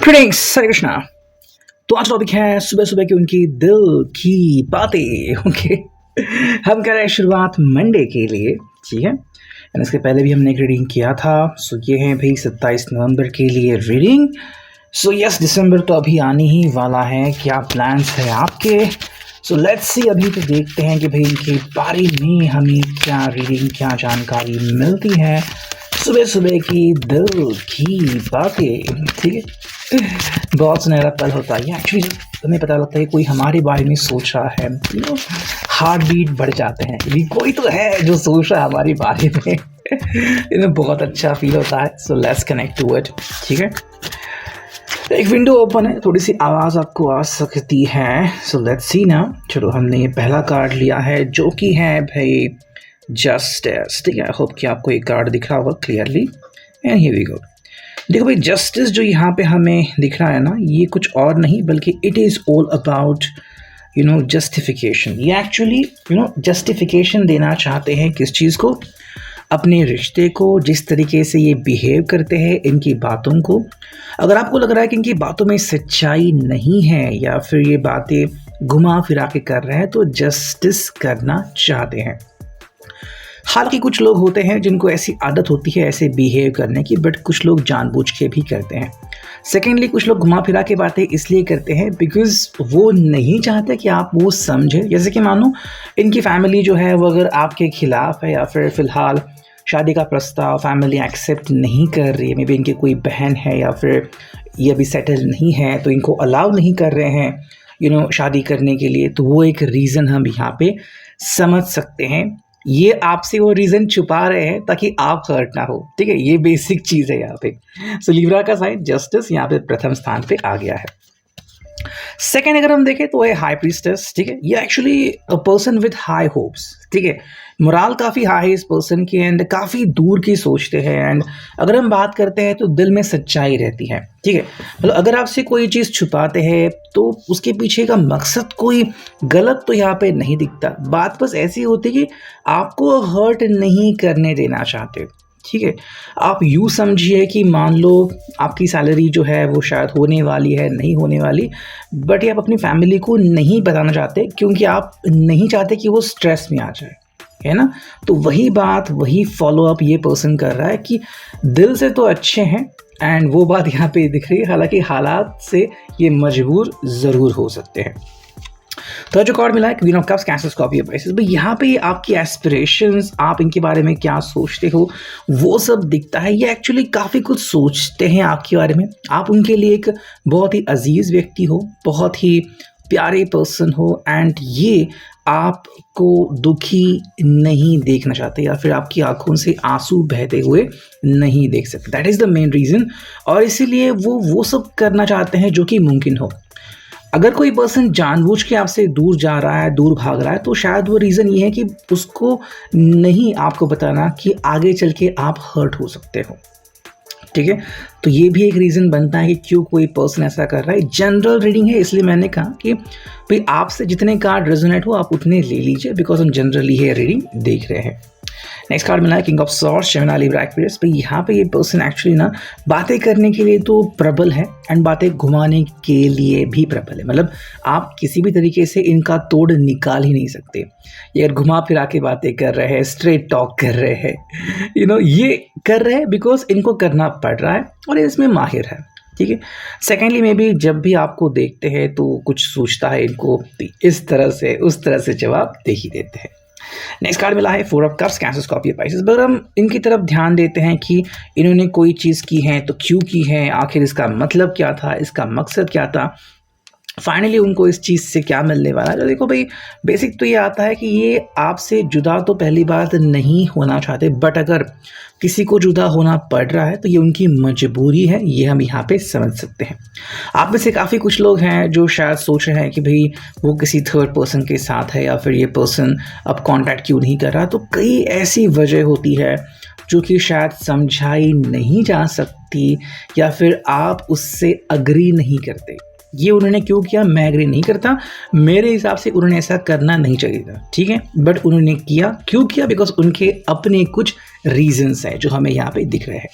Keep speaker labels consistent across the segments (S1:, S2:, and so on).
S1: Greetings, हरे कृष्णा। तो आज topic है सुबह सुबह की उनकी दिल की बातें। ओके, हम कर रहे हैं शुरुआत मंडे के लिए, ठीक है। एंड इसके पहले भी हमने एक रीडिंग किया था। सो ये है भाई 27 नवंबर के लिए रीडिंग। सो यस, दिसंबर तो अभी आने ही वाला है। क्या प्लान्स है आपके? So let's see. अभी तो देखते हैं कि भाई इनके बारे में हमें क्या रीडिंग, क्या जानकारी मिलती है सुबह सुबह की दिल की बातें, ठीक है। बहुत सुनहरा पल होता है एक्चुअली, जब हमें पता लगता है कोई हमारे बारे में सोच रहा है, हार्ट बीट बढ़ जाते हैं। ये कोई तो है जो सोच रहा है हमारे बारे में। इन्हें बहुत अच्छा फील होता है। So let's connect to it, ठीक है। एक विंडो ओपन है, थोड़ी सी आवाज़ आपको आ सकती है। सो लेट्स सी ना। चलो, हमने ये पहला कार्ड लिया है जो कि है भाई जस्टिस, ठीक है। आई होप कि आपको ये कार्ड दिख रहा होगा clearly. And here we go. देखो भाई, जस्टिस जो यहाँ पे हमें दिख रहा है ना, ये कुछ और नहीं बल्कि it is all about justification. ये एक्चुअली जस्टिफिकेशन देना चाहते हैं किस चीज़ को? अपने रिश्ते को, जिस तरीके से ये बिहेव करते हैं, इनकी बातों को। अगर आपको लग रहा है कि इनकी बातों में सच्चाई नहीं है या फिर ये बातें घुमा फिरा के कर रहे हैं, तो जस्टिस करना चाहते हैं। हालांकि कुछ लोग होते हैं जिनको ऐसी आदत होती है ऐसे बिहेव करने की, बट कुछ लोग जानबूझ के भी करते हैं। सेकेंडली, कुछ लोग घुमा फिरा के बातें इसलिए करते हैं बिकॉज वो नहीं चाहते कि आप वो समझे। जैसे कि मानो इनकी फैमिली जो है वो अगर आपके खिलाफ है या फिर फ़िलहाल शादी का प्रस्ताव फैमिली एक्सेप्ट नहीं कर रही है, मे बी इनकी कोई बहन है या फिर ये अभी सेटल नहीं है तो इनको अलाउ नहीं कर रहे हैं शादी करने के लिए, तो वो एक रीज़न हम यहाँ पे समझ सकते हैं। ये आपसे वो रीज़न छुपा रहे हैं ताकि आप हर्ट ना हो, ठीक है। ये बेसिक चीज़ है यहाँ पे। सो लिब्रा का साइन जस्टिस यहाँ पे प्रथम स्थान पे आ गया है। सेकेंड अगर हम देखें तो है हाई प्रीस्टेस, ठीक है। ये actually a person with high hopes, ठीक है। मोराल काफ़ी हाई है इस पर्सन की एंड काफ़ी दूर की सोचते हैं। एंड अगर हम बात करते हैं तो दिल में सच्चाई रहती है, ठीक है। मतलब अगर आपसे कोई चीज़ छुपाते हैं तो उसके पीछे का मकसद कोई गलत तो यहाँ पे नहीं दिखता। बात बस ऐसी होती है कि आपको हर्ट नहीं करने देना चाहते, ठीक है। आप यूँ समझिए कि मान लो आपकी सैलरी जो है वो शायद होने वाली है, नहीं होने वाली, बट ये आप अपनी फैमिली को नहीं बताना चाहते क्योंकि आप नहीं चाहते कि वो स्ट्रेस में आ जाए, है ना। तो वही बात, वही फॉलोअप ये पर्सन कर रहा है कि दिल से तो अच्छे हैं एंड वो बात यहाँ पे दिख रही है। हालांकि हालात से ये मजबूर ज़रूर हो सकते हैं। तो जो कार्ड मिला है queen of cups, cancer, Scorpio, Pisces, भाई यहाँ पे आपकी एस्पिरेशंस, आप इनके बारे में क्या सोचते हो वो सब दिखता है। ये एक्चुअली काफ़ी कुछ सोचते हैं आपके बारे में। आप उनके लिए एक बहुत ही अजीज़ व्यक्ति हो, बहुत ही प्यारे पर्सन हो एंड ये आपको दुखी नहीं देखना चाहते या फिर आपकी आंखों से आंसू बहते हुए नहीं देख सकते। That is the main reason. और इसीलिए वो सब करना चाहते हैं जो कि मुमकिन हो। अगर कोई पर्सन जानबूझ के आपसे दूर जा रहा है, दूर भाग रहा है, तो शायद वो रीज़न ये है कि उसको नहीं आपको बताना कि आगे चल के आप हर्ट हो सकते हो, ठीक है। तो ये भी एक रीज़न बनता है कि क्यों कोई पर्सन ऐसा कर रहा है। जनरल रीडिंग है इसलिए मैंने कहा कि भाई आपसे जितने कार्ड रेजोनेट हो आप उतने ले लीजिए बिकॉज हम जनरली ये रीडिंग देख रहे हैं। नेक्स्ट कार्ड मिला है king of swords, Gemini, Libra, Aquarius. भाई यहाँ पे ये पर्सन एक्चुअली ना बातें करने के लिए तो प्रबल है एंड बातें घुमाने के लिए भी प्रबल है। मतलब आप किसी भी तरीके से इनका तोड़ निकाल ही नहीं सकते। ये अगर घुमा फिरा के बातें कर रहे हैं, स्ट्रेट टॉक कर रहे हैं, ये कर रहे हैं बिकॉज इनको करना पड़ रहा है और इसमें माहिर है, ठीक है। सेकेंडली मे बी जब भी आपको देखते हैं तो कुछ सोचता है इनको इस तरह से उस तरह से जवाब दे ही देते हैं। नेक्स्ट कार्ड मिला है four of cups, cancer, Scorpio, Pisces. अगर हम इनकी तरफ ध्यान देते हैं कि इन्होंने कोई चीज़ की है तो क्यों की है, आखिर इसका मतलब क्या था, इसका मकसद क्या था, फाइनली उनको इस चीज़ से क्या मिलने वाला है। तो देखो भाई, बेसिक तो ये आता है कि ये आपसे जुदा तो पहली बात नहीं होना चाहते, बट अगर किसी को जुदा होना पड़ रहा है तो ये उनकी मजबूरी है, ये हम यहाँ पे समझ सकते हैं। आप में से काफ़ी कुछ लोग हैं जो शायद सोच रहे हैं कि भाई वो किसी थर्ड पर्सन के साथ है या फिर ये पर्सन अब कांटेक्ट क्यों नहीं कर रहा। तो कई ऐसी वजह होती है जो कि शायद समझाई नहीं जा सकती या फिर आप उससे अग्री नहीं करते। ये उन्होंने क्यों किया मैं एग्री नहीं करता, मेरे हिसाब से उन्होंने ऐसा करना नहीं चाहिए था, ठीक है। बट उन्होंने किया, क्यों किया? बिकॉज उनके अपने कुछ रीजंस हैं जो हमें यहाँ पे दिख रहे हैं।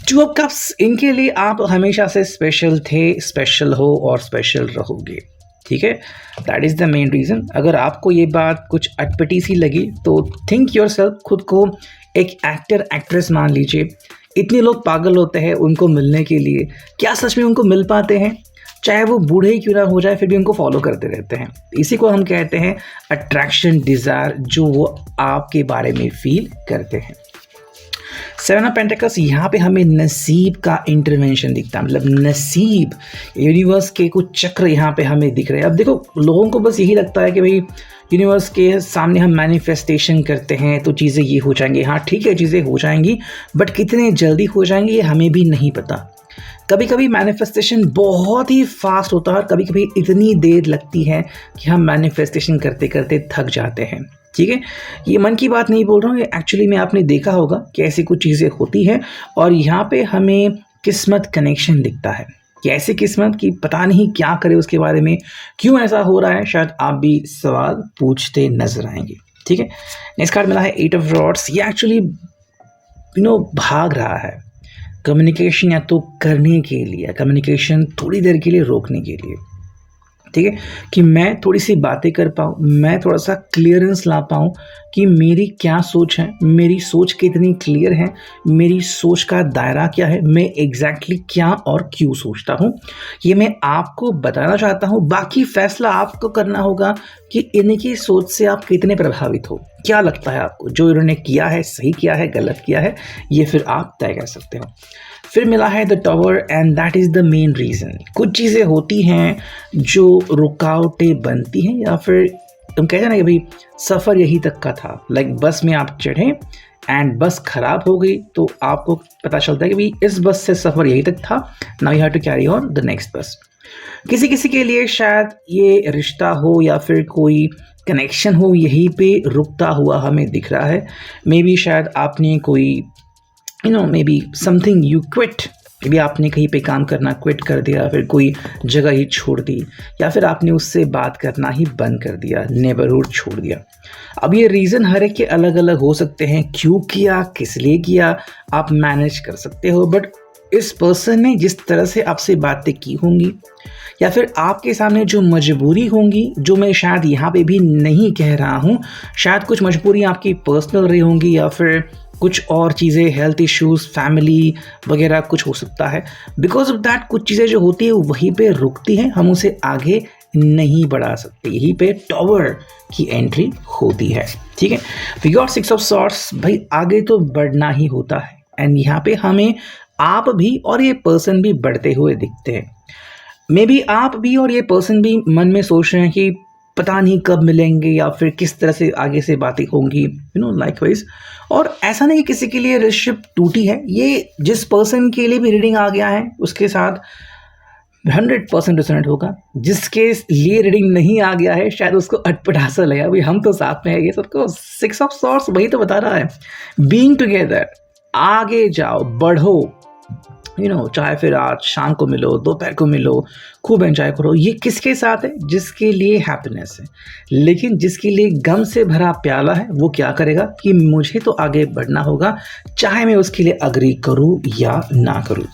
S1: टू ऑफ कप्स, इनके लिए आप हमेशा से स्पेशल थे, स्पेशल हो और स्पेशल रहोगे, ठीक है। That is the main reason. अगर आपको ये बात कुछ अटपटी सी लगी तो थिंक योर सेल्फ, खुद को एक एक्टर एक्ट्रेस मान लीजिए। इतने लोग पागल होते हैं उनको मिलने के लिए, क्या सच में उनको मिल पाते हैं? चाहे वो बूढ़े ही क्यों ना हो जाए फिर भी उनको फॉलो करते रहते हैं। इसी को हम कहते हैं अट्रैक्शन, डिज़ायर, जो वो आपके बारे में फील करते हैं। सेवन ऑफ पेंटिकल्स, यहाँ पे हमें नसीब का इंटरवेंशन दिखता है, मतलब नसीब, यूनिवर्स के कुछ चक्र यहाँ पे हमें दिख रहे हैं। अब देखो, लोगों को बस यही लगता है कि भाई यूनिवर्स के सामने हम मैनिफेस्टेशन करते हैं तो चीज़ें ये हो जाएंगी। हाँ ठीक है, चीज़ें हो जाएंगी, बट कितने जल्दी हो जाएंगी ये हमें भी नहीं पता। कभी कभी मैनिफेस्टेशन बहुत ही फास्ट होता है और कभी कभी इतनी देर लगती है कि हम मैनिफेस्टेशन करते करते थक जाते हैं, ठीक है। ये मन की बात नहीं बोल रहा हूँ, ये एक्चुअली में आपने देखा होगा कि ऐसी कुछ चीज़ें होती हैं। और यहाँ पे हमें किस्मत कनेक्शन दिखता है कि ऐसी किस्मत की पता नहीं क्या करे उसके बारे में, क्यों ऐसा हो रहा है, शायद आप भी सवाल पूछते नजर आएंगे, ठीक है। नेक्स्ट कार्ड मिला है एट ऑफ रॉड्स। ये एक्चुअली भाग रहा है कम्युनिकेशन या तो करने के लिए, कम्युनिकेशन थोड़ी देर के लिए रोकने के लिए, ठीक है, कि मैं थोड़ी सी बातें कर पाऊँ, मैं थोड़ा सा क्लियरेंस ला पाऊँ कि मेरी क्या सोच है, मेरी सोच कितनी क्लियर है, मेरी सोच का दायरा क्या है, मैं एग्जैक्टली क्या और क्यों सोचता हूँ, ये मैं आपको बताना चाहता हूँ। बाकी फैसला आपको करना होगा कि इनकी सोच से आप कितने प्रभावित हो। क्या लगता है आपको जो इन्होंने किया है सही किया है, गलत किया है, ये फिर आप तय कर सकते हो। फिर मिला है the tower and that is the main reason. कुछ चीज़ें होती हैं जो रुकावटें बनती हैं, या फिर तुम कहते हैं ना कि भाई सफ़र यही तक का था। लाइक बस में आप चढ़े एंड बस ख़राब हो गई तो आपको पता चलता है कि भाई इस बस से सफ़र यही तक था, now you have to carry on the next bus. किसी किसी के लिए शायद ये रिश्ता हो या फिर कोई कनेक्शन हो, यहीं पे रुकता हुआ हमें दिख रहा है। मे बी शायद आपने कोई may be something you quit, may be आपने कहीं पे काम करना क्विट कर दिया, फिर कोई जगह ही छोड़ दी, या फिर आपने उससे बात करना ही बंद कर दिया, नेबरहुड छोड़ दिया। अब ये रीज़न हर एक के अलग अलग हो सकते हैं, क्यों किया, किस लिए किया, आप मैनेज कर सकते हो। बट इस पर्सन ने जिस तरह से आपसे बातें की होंगी, या फिर आपके सामने जो मजबूरी होंगी, जो मैं शायद यहाँ पे भी नहीं कह रहा हूँ, शायद कुछ मजबूरी आपकी पर्सनल रही होंगी, या फिर कुछ और चीज़ें, हेल्थ इश्यूज़, फैमिली वगैरह कुछ हो सकता है। बिकॉज ऑफ दैट कुछ चीज़ें जो होती है वहीं पे रुकती हैं, हम उसे आगे नहीं बढ़ा सकते। यहीं पे टॉवर की एंट्री होती है, ठीक है। We got six of swords, भाई आगे तो बढ़ना ही होता है, एंड यहाँ पे हमें आप भी और ये पर्सन भी बढ़ते हुए दिखते हैं। मे बी आप भी और ये पर्सन भी मन में सोच रहे हैं कि पता नहीं कब मिलेंगे या फिर किस तरह से आगे से बातें होंगी, लाइकवाइज। और ऐसा नहीं कि किसी के लिए रिलेशनशिप टूटी है, ये जिस पर्सन के लिए भी रीडिंग आ गया है उसके साथ 100% रिजोनेट होगा। जिसके लिए रीडिंग नहीं आ गया है शायद उसको अटपटा सा लगा, भाई हम तो साथ में है, ये सबको सिक्स ऑफ सॉर्ड्स वही तो बता रहा है, बीइंग टुगेदर, आगे जाओ, बढ़ो, चाहे फिर आज शाम को मिलो, दोपहर को मिलो, खूब एंजॉय करो। ये किसके साथ है? जिसके लिए हैप्पीनेस है। लेकिन जिसके लिए गम से भरा प्याला है वो क्या करेगा कि मुझे तो आगे बढ़ना होगा, चाहे मैं उसके लिए अग्री करूं या ना करूं।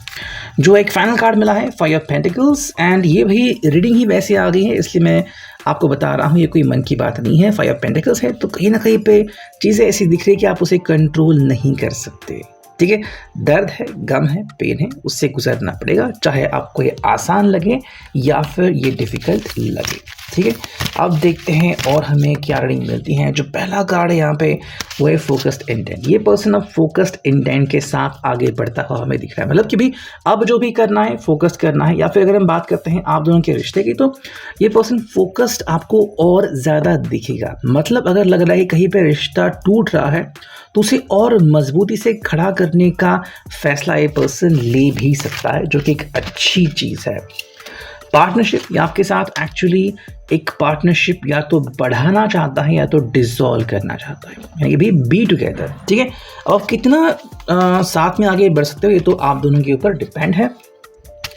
S1: जो एक फाइनल कार्ड मिला है, फाइव ऑफ पेंटिकल्स, एंड ये भी रीडिंग ही वैसे आ गई है इसलिए मैं आपको बता रहा हूँ, ये कोई मन की बात नहीं है। फाइव ऑफ पेंटिकल्स है तो कहीं ना कहीं पे चीज़ें ऐसी दिख रही है कि आप उसे कंट्रोल नहीं कर सकते, ठीक है। दर्द है, गम है, पेन है, उससे गुजरना पड़ेगा, चाहे आपको ये आसान लगे या फिर ये डिफ़िकल्ट लगे, ठीक है। अब देखते हैं और हमें क्या रीडिंग मिलती है। जो पहला कार्ड है यहाँ पे वो है फोकस्ड इंटेंट। ये पर्सन अब फोकस्ड इंटेंट के साथ आगे बढ़ता हुआ हमें दिख रहा है, मतलब कि भी अब जो भी करना है फोकस्ड करना है। या फिर अगर हम बात करते हैं आप दोनों के रिश्ते की, तो ये पर्सन फोकस्ड आपको और ज़्यादा दिखेगा। मतलब अगर लग रहा है कहीं पर रिश्ता टूट रहा है तो उसे और मजबूती से खड़ा करने का फैसला ये पर्सन ले भी सकता है, जो कि एक अच्छी चीज़ है। पार्टनरशिप या आपके साथ एक्चुअली एक पार्टनरशिप या तो बढ़ाना चाहता है या तो डिसॉल्व करना चाहता है, यानी कि बी टुगेदर, ठीक है। और कितना साथ में आगे बढ़ सकते हो ये तो आप दोनों के ऊपर डिपेंड है।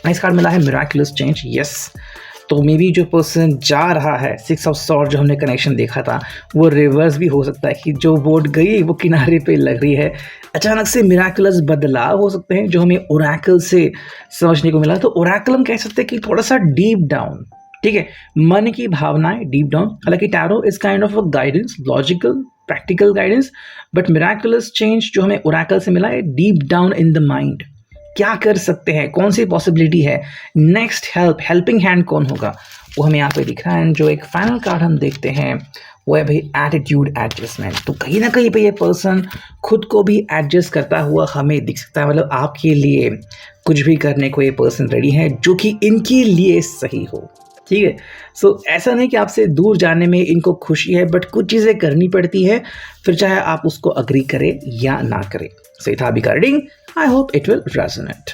S1: इस कार्ड मिला है मिराकुलस चेंज, यस। तो मे बी जो पर्सन जा रहा है 6 ऑफ सॉर्ड जो हमने कनेक्शन देखा था वो रिवर्स भी हो सकता है कि जो बोट गई वो किनारे पे लग रही है। अचानक से मिराकुलस बदलाव हो सकते हैं जो हमें ओरेकल से समझने को मिला। तो ओरेकल हम कह सकते हैं कि थोड़ा सा डीप डाउन, ठीक है, मन की भावनाएं डीप डाउन। हालांकि tarot is kind of a guidance, logical practical guidance, but miraculous change जो हमें ओरेकल से मिला है deep down in the mind. क्या कर सकते हैं, कौन सी पॉसिबिलिटी है, नेक्स्ट हेल्पिंग हैंड कौन होगा, वो हमें यहाँ पे दिख रहा है। एंड जो एक फाइनल कार्ड हम देखते हैं वो है भाई एटीट्यूड एडजस्टमेंट। तो कहीं ना कहीं पे ये पर्सन खुद को भी एडजस्ट करता हुआ हमें दिख सकता है। मतलब आपके लिए कुछ भी करने को ये पर्सन रेडी है जो कि इनके लिए सही हो, ठीक है। सो ऐसा नहीं कि आपसे दूर जाने में इनको खुशी है, बट कुछ चीज़ें करनी पड़ती है, फिर चाहे आप उसको अग्री करें या ना करें। सो ये था अभी का reading. I hope it will resonate.